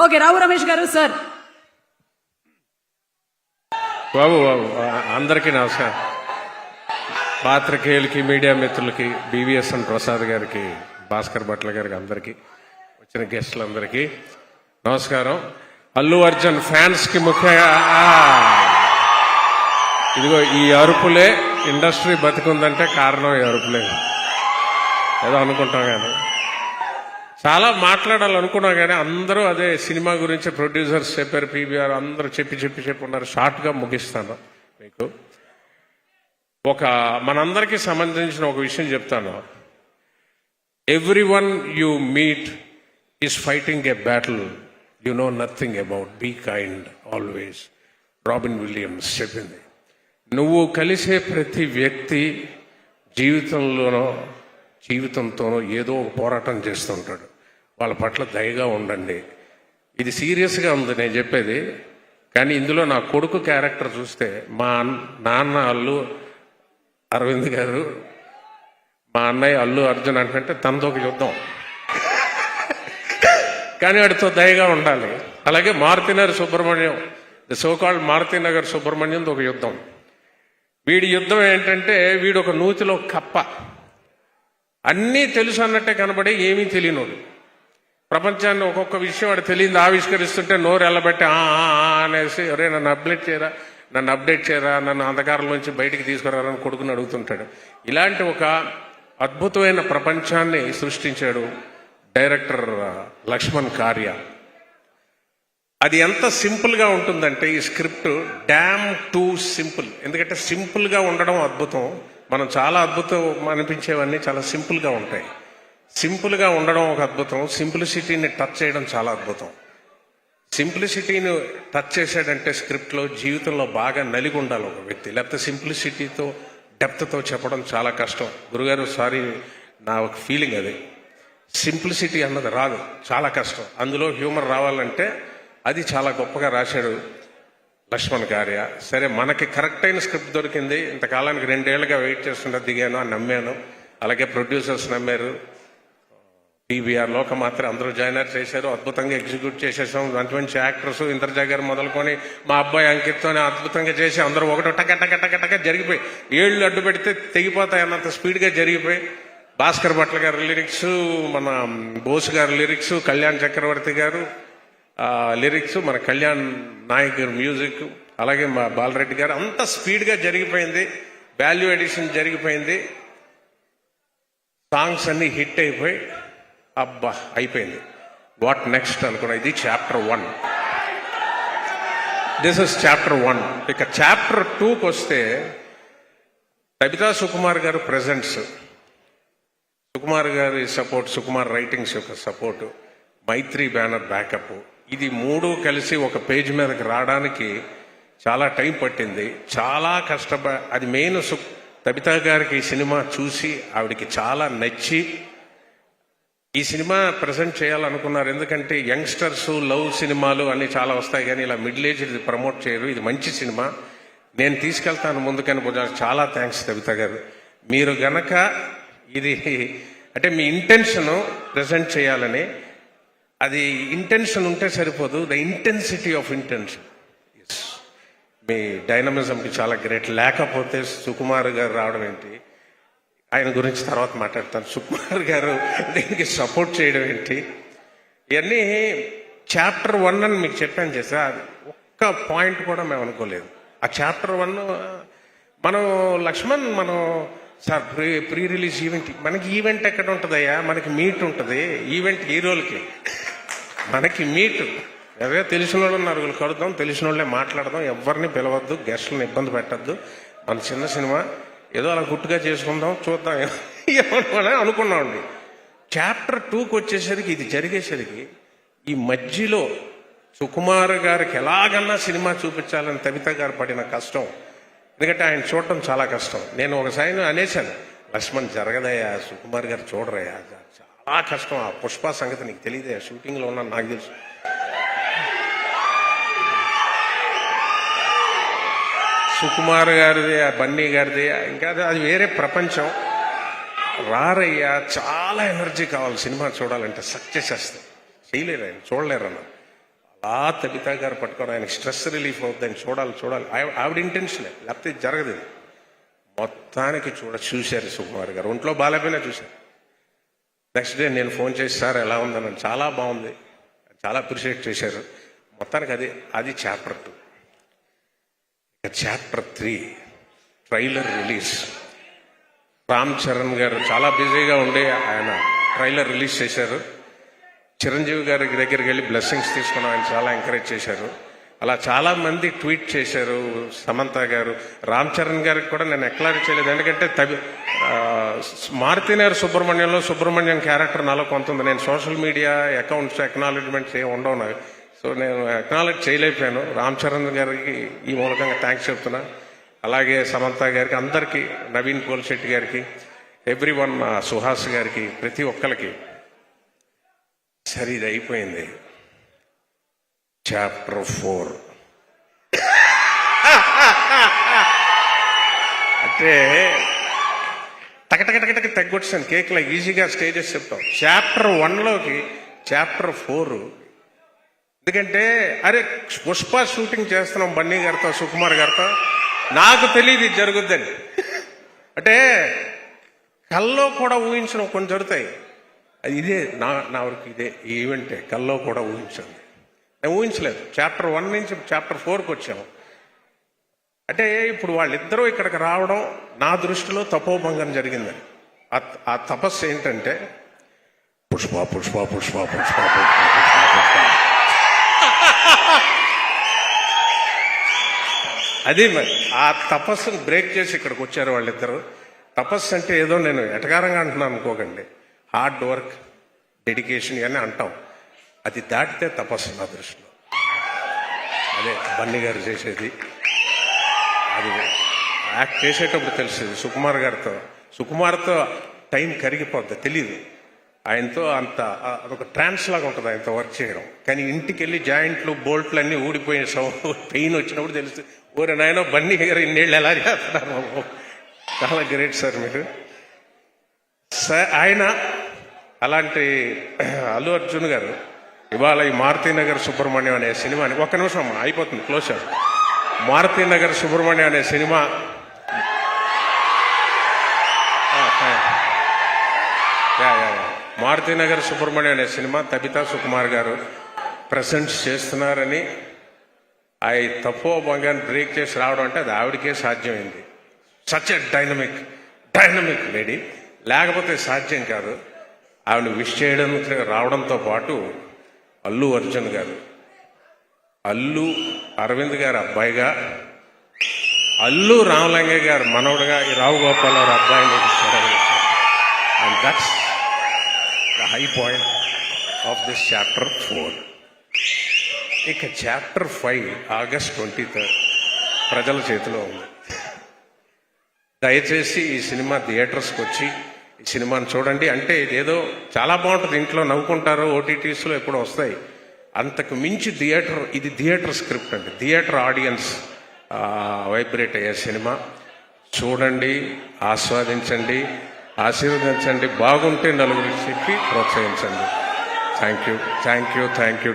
Okay, Rao Ramesh గారు sir. బాబు అందరికీ నమస్కారం. పాత్రికేయులకి, మీడియా మిత్రులకి, బివిఎస్ఎన్ ప్రసాద్ గారికి, భాస్కర్ భట్ల గారికి, అందరికీ, వచ్చిన గెస్టులందరికీ నమస్కారం. అల్లు అర్జున్ ఫ్యాన్స్ కి ముఖ్యంగా ఇదిగో ఈ అరుపులే ఇండస్ట్రీ బతికుందంటే కారణం ఈ అరుపులే. ఏదో అనుకుంటాం కానీ చాలా మాట్లాడాలనుకున్నాం కానీ అందరూ అదే సినిమా గురించి ప్రొడ్యూసర్స్ చెప్పారు, పీవీఆర్ అందరూ చెప్పి ఉన్నారు. షార్ట్గా ముగిస్తాను. మీకు మనందరికీ సంబంధించిన ఒక విషయం చెప్తాను. Everyone you meet is fighting a battle you know nothing about. Be kind always. Robin Williams చెప్పింది. నువ్వు కలిసే ప్రతి వ్యక్తి జీవితంతోనో ఏదో ఒక పోరాటం చేస్తుంటాడు. వాళ్ళ పట్ల దయగా ఉండండి. ఇది సీరియస్గా ఉంది నేను చెప్పేది, కానీ ఇందులో నా కొడుకు క్యారెక్టర్ చూస్తే మా నాన్న అల్లు అరవింద్ గారు, మా అన్నయ్య అల్లు అర్జున్ అంటే తనతో ఒక యుద్ధం, కానీ వాడితో దయగా ఉండాలి. అలాగే మారుతినగర్ సుబ్రహ్మణ్యం, ది సోకాల్డ్ మారుతినగర్ సుబ్రహ్మణ్యం ఒక యుద్ధం. వీడి యుద్ధం ఏంటంటే వీడు ఒక నూతిలో కప్ప, అన్నీ తెలుసు అన్నట్టే కనబడి ఏమీ తెలియనోడు. ప్రపంచాన్ని ఒక్కొక్క విషయం వాడు తెలియదు ఆవిష్కరిస్తుంటే నోరు ఎల్లబెట్టి అనేసి ఒరే నన్ను అప్డేట్ చేయరా, నన్ను అంధకారంలోంచి బయటికి తీసుకురారని కొడుకుని అడుగుతుంటాడు. ఇలాంటి ఒక అద్భుతమైన ప్రపంచాన్ని సృష్టించాడు డైరెక్టర్ లక్ష్మణ్ కార్య. అది ఎంత సింపుల్గా ఉంటుందంటే ఈ స్క్రిప్ట్ డ్యామ్ టూ సింపుల్. ఎందుకంటే సింపుల్గా ఉండడం అద్భుతం. మనం చాలా అద్భుతం అనిపించేవన్నీ చాలా సింపుల్గా ఉంటాయి. సింపుల్గా ఉండడం ఒక అద్భుతం. సింప్లిసిటీని టచ్ చేయడం చాలా అద్భుతం. సింప్లిసిటీని టచ్ చేశాడంటే స్క్రిప్ట్లో జీవితంలో బాగా నలిగి ఉండాలి ఒక వ్యక్తి, లేకపోతే సింప్లిసిటీతో డెప్త్తో చెప్పడం చాలా కష్టం. గురుగారు సారీ, నా ఒక ఫీలింగ్ అది. సింప్లిసిటీ అన్నది రాదు, చాలా కష్టం. అందులో హ్యూమర్ రావాలంటే అది చాలా గొప్పగా రాశాడు లక్ష్మణ్ కార్య. సరే, మనకి కరెక్ట్ అయిన స్క్రిప్ట్ దొరికింది. ఇంతకాలానికి 2 ఏళ్ళుగా వెయిట్ చేస్తుంటే దిగాను, నమ్మాను. అలాగే ప్రొడ్యూసర్స్ నమ్మారు, పీవీఆర్ లోకమాత్ర అందరూ జాయినర్ చేశారు, అద్భుతంగా ఎగ్జిక్యూట్ చేసేసాం. మంచి యాక్టర్స్ ఇంద్రజా గారు మొదలుకొని మా అబ్బాయి అంకిత్తోనే అద్భుతంగా చేసి అందరూ ఒకటి టక జరిగిపోయి, ఏళ్ళు అడ్డు పెడితే తెగిపోతాయి అన్నంత స్పీడ్గా జరిగిపోయి, భాస్కర్ భట్ల గారు లిరిక్స్, మన బోస్ గారు లిరిక్స్, కళ్యాణ్ చక్రవర్తి గారు లిరిక్స్, మన కళ్యాణ్ నాయక్ గారు మ్యూజిక్, అలాగే మా బాలరెడ్డి గారు, అంత స్పీడ్గా జరిగిపోయింది. వాల్యూ ఎడిషన్ జరిగిపోయింది. సాంగ్స్ అన్ని హిట్ అయిపోయి అబ్బా అయిపోయింది. వాట్ నెక్స్ట్ అనుకున్నా. ఇది చాప్టర్ 1. This is chapter 1. ఇక చాప్టర్ 2కి వస్తే కవితా సుకుమార్ గారు ప్రెజెంట్స్, సుకుమార్ గారి సపోర్ట్, సుకుమార్ రైటింగ్స్ యొక్క సపోర్ట్, మైత్రి బ్యానర్ బ్యాకప్, ఇది 3 కలిసి ఒక పేజ్ మీదకి రావడానికి చాలా టైం పట్టింది. చాలా అది మెయిన్ కవితా గారికి ఈ సినిమా చూసి ఆవిడికి చాలా నచ్చి ఈ సినిమా ప్రజెంట్ చేయాలనుకున్నారు. ఎందుకంటే యంగ్స్టర్స్ లవ్ సినిమాలు అన్ని చాలా వస్తాయి, కానీ ఇలా మిడిల్ ఏజ్ ప్రమోట్ చేయరు. ఇది మంచి సినిమా, నేను తీసుకెళ్తాను ముందుకని. చాలా థ్యాంక్స్ కవిత గారు. మీరు గనక ఇది అంటే మీ ఇంటెన్షను ప్రజెంట్ చేయాలని, అది ఇంటెన్షన్ ఉంటే సరిపోదు, ద ఇంటెన్సిటీ ఆఫ్ ఇంటెన్షన్. మీ డైనమిజంకి చాలా గ్రేట్. లేకపోతే సుకుమార్ గారు రావడం ఏంటి, ఆయన గురించి తర్వాత మాట్లాడతాను. సుకుమార్ గారు దీనికి సపోర్ట్ చేయడం ఏంటి, ఇవన్నీ చాప్టర్ 1 అని మీకు చెప్పాను చేసా. ఒక్క పాయింట్ కూడా మేము అనుకోలేదు. ఆ చాప్టర్ 1 మనం సార్ ప్రీ రిలీజ్ ఈవెంట్, మనకి ఈవెంట్ ఎక్కడ ఉంటుందయ్యా, మనకి మీట్ ఉంటుంది. ఈవెంట్ హీరోలకి, మనకి మీట్. ఎవరో తెలిసిన వాళ్ళు నలుగురు కలుద్దాం, తెలిసిన వాళ్ళే మాట్లాడదాం, ఎవరిని పిలవద్దు, గెస్ట్లను ఇబ్బంది పెట్టద్దు. మన చిన్న సినిమా ఏదో అలా గుట్టుగా చేసుకుందాం, చూద్దాం ఏమన్నా అనుకున్నామండి. చాప్టర్ 2కి వచ్చేసరికి, ఇది జరిగేసరికి ఈ మధ్యలో సుకుమార్ గారికి ఎలాగన్నా సినిమా చూపించాలని కవిత గారు పడిన కష్టం. ఎందుకంటే ఆయన చూడటం చాలా కష్టం. నేను ఒకసారి అనేశాను, లక్ష్మణ్ జరగదయ్యా, సుకుమార్ గారు చూడరయ్యా, చాలా కష్టం. ఆ పుష్ప సంగతి నీకు తెలియదే, షూటింగ్లో ఉన్నాను, నాకు తెలుసు. సుకుమార్ గారిది, బన్నీ గారిది, ఇంకా అది వేరే ప్రపంచం. రారయ్యా, చాలా ఎనర్జీ కావాలి సినిమా చూడాలంటే, సక్సెస్ వస్తాయి. చేయలేరు ఆయన, చూడలేరు అన్న. అలా తబితా గారు పట్టుకొని ఆయనకి స్ట్రెస్ రిలీఫ్ అవుతుందని చూడాలి ఆవిడ ఇంటెన్షనే, లేకపోతే ఇది జరగదు. మొత్తానికి చూశారు సుకుమార్ గారు, ఒంట్లో బాగాలేకపోయినా చూశారు. నెక్స్ట్ డే నేను ఫోన్ చేసి సార్ ఎలా ఉందన్నాను, చాలా బాగుంది, చాలా అప్రిషియేట్ చేశారు. మొత్తానికి అది chapter 2. Chapter 3 trailer release. Ram Charan గారు చాలా బిజీగా ఉండి ఆయన ట్రైలర్ రిలీజ్ చేశారు. చిరంజీవి గారి దగ్గరికి వెళ్ళి బ్లెస్సింగ్స్ తీసుకుని ఆయన చాలా ఎంకరేజ్ చేశారు. అలా చాలా మంది ట్వీట్ చేశారు. సమంత గారు, రామ్ చరణ్ గారికి కూడా నేను ఎక్లారీ చేయలేదు, ఎందుకంటే మారుతినగర్ సుబ్రహ్మణ్యం క్యారెక్టర్ నాలో కొంత ఉంది. నేను సోషల్ మీడియా అకౌంట్స్ ఎక్నాలెడ్జ్మెంట్స్ ఏమి ఉండవు నాకు, సో నేను ఎక్నాలెడ్జ్ చేయలేకపోయాను. రామ్ చరణ్ గారికి ఈ మూలకంగా థ్యాంక్స్ చెప్తున్నా. అలాగే సమంత గారికి, అందరికీ, నవీన్ పోల్శెట్టి గారికి, ఎవ్రీవన్, సుహాస్ గారికి, ప్రతి ఒక్కరికి. సరే ఇది అయిపోయింది. చాప్టర్ 4 అంటే టకటకటకటకి తగ్గొచ్చాను కేక్లో ఈజీగా స్టేజెస్ చెప్తాం. చాప్టర్ 1లోకి చాప్టర్ 4, ఎందుకంటే అరే పుష్ప షూటింగ్ చేస్తున్నాం బన్నీ గారితో, సుకుమార్ గారితో, నాకు తెలియదు ఇది జరుగుద్దని. అంటే కల్లో కూడా ఊహించడం కొన్ని జరుగుతాయి. ఇదే నా వరకు ఇదే ఈవెంటే, కల్లో కూడా ఊహించాను. నేను ఊహించలేదు. చాప్టర్ 1 నుంచి చాప్టర్ 4కి వచ్చాము. అంటే ఇప్పుడు వాళ్ళిద్దరూ ఇక్కడికి రావడం నా దృష్టిలో తపోభంగం జరిగిందని. ఆ తపస్సు ఏంటంటే పుష్ప పుష్ప పుష్ప పుష్ప పుష్ప పుష్ప. అది మరి ఆ తపస్సును బ్రేక్ చేసి ఇక్కడికి వచ్చారు వాళ్ళిద్దరు. తపస్సు అంటే ఏదో నేను ఎటకారంగా అంటున్నాను అనుకోకండి, హార్డ్ వర్క్, డెడికేషన్ ఇవన్నీ అంటాం. అది దాటితే తపస్సు నా దృష్టిలో. అదే బన్నీ గారు చేసేది. అది యాక్ట్ చేసేటప్పుడు తెలిసేది. సుకుమార్తో టైం కరిగిపోద్ది, తెలియదు. ఆయనతో అంత అదొక ట్రాన్స్ లాగా ఉంటుంది ఆయనతో వర్క్ చేయడం. కానీ ఇంటికి వెళ్ళి జాయింట్లు బోల్ట్లు అన్నీ ఊడిపోయిన పెయిన్ వచ్చినప్పుడు తెలుస్తుంది, ఓరే నాయనో బన్నీ గారు ఇన్నేళ్ళు ఎలా చేస్తున్నారు. చాలా గ్రేట్ సార్ మీరు. సార్ ఆయన అలాంటి అల్లు అర్జున్ గారు ఇవాళ ఈ మారుతినగర్ సుబ్రహ్మణ్యం అనే సినిమాని, ఒక్క నిమిషం అమ్మా అయిపోతుంది క్లోజ్. మారుతినగర్ సుబ్రహ్మణ్యం అనే సినిమా మారుతినగర్ సుబ్రహ్మణ్యం అనే సినిమా తబితా సుకుమార్ గారు ప్రజెంట్స్ చేస్తున్నారని, ఆ తపోభంగాన్ని బ్రేక్ చేసి రావడం అంటే అది ఆవిడకే సాధ్యమైంది. సచ్ ఎ డైనమిక్ లేడీ, లేకపోతే సాధ్యం కాదు. ఆవిడ విష్ చేయడం రావడంతో పాటు అల్లు అర్జున్ గారు, అల్లు అరవింద్ గారు అబ్బాయిగా, అల్లు రామలింగయ్య గారు మనవడుగా, ఈ రావు గోపాలరావు అబ్బాయిని and that's the high point of this chapter 4. ఇక చాప్టర్ 5 ఆగస్ట్ 23 ప్రజల చేతిలో ఉంది. దయచేసి ఈ సినిమా థియేటర్స్కి వచ్చి ఈ సినిమాని చూడండి. అంటే ఇదేదో చాలా బాగుంటుంది, ఇంట్లో నవ్వుకుంటారు, ఓటీటీస్లో ఎప్పుడో వస్తాయి. అంతకు మించి ఇది థియేటర్ స్క్రిప్ట్ అండి. థియేటర్ ఆడియన్స్ వైబ్రేట్ అయ్యే సినిమా. చూడండి, ఆస్వాదించండి, ఆశీర్వదించండి, బాగుంటే నలుగురికి చెప్పి ప్రోత్సహించండి. Thank you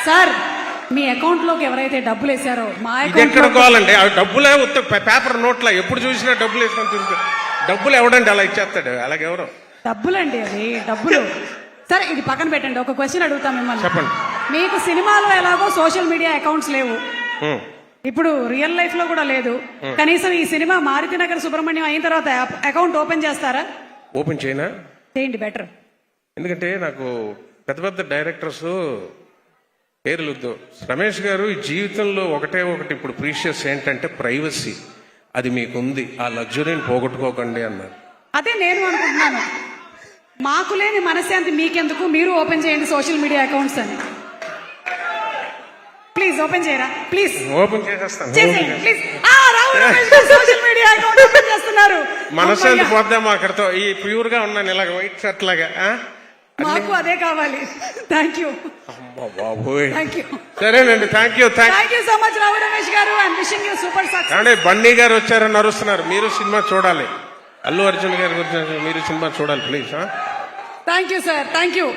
sir. Me account లోకి ఎవరైతే డబ్బులు వేసారో మా ఇది ఎక్కడ కావాలండి, ఆ డబ్బులే పేపర్ నోట్లా ఎప్పుడు చూసినా డబ్బులు వేసుకొని తిరుగుతారు. డబ్బులు ఎవడండి అలా ఇచ్చేస్తాడు, అలాగెవరు డబ్బులండి అవి డబ్బులు. సరే ఇది పక్కన పెట్టండి, ఒక క్వశ్చన్ అడుగుతా మిమ్మల్ని. చెప్పండి. మీకు సినిమాలో ఎలాగో సోషల్ మీడియా అకౌంట్స్ లేవు, ఇప్పుడు రియల్ లైఫ్ లో కూడా లేదు. కనీసం ఈ సినిమా మారుతినగర్ సుబ్రహ్మణ్యం అయిన తర్వాత అకౌంట్ ఓపెన్ చేస్తారా? ఓపెన్ చేయనా? చేయండి, బెటర్. ఎందుకంటే నాకు పెద్ద పెద్ద డైరెక్టర్స్ పేర్లు వద్దు. రమేష్ గారు ఈ జీవితంలో ఒకటి ఇప్పుడు ప్రీషియస్ ఏంటంటే ప్రైవసీ. అది మీకుంది, ఆ లగ్జరీని పోగొట్టుకోకండి అన్నారు. అదే నేను అనుకుంటున్నాను, మాకు లేని మనశ్శాంతి మీకెందుకు, మీరు ఓపెన్ చేయండి సోషల్ మీడియా అకౌంట్స్ అని. ప్లీజ్ ఓపెన్ చేయరా, ప్లీజ్ ఓపెన్ చేసేస్తాను. Please. Social media account open చేస్తున్నారు. మనశ్శాంతి పోద్దాం అక్కడతో. ఈ ప్యూర్ గా ఉన్నాను ఇలాగ వైట్ షర్ట్ లాగా. మాకు అదే కావాలి. Thank you. సరేనండి, thank you so much Rao Ramesh గారు. I'm wishing you super success. Bunny గారు వచ్చారని అరుస్తున్నారు, మీరు సినిమా చూడాలి. అల్లు అర్జున్ గారి గురించి మీరు సినిమా చూడాలి please. Thank you sir, thank you.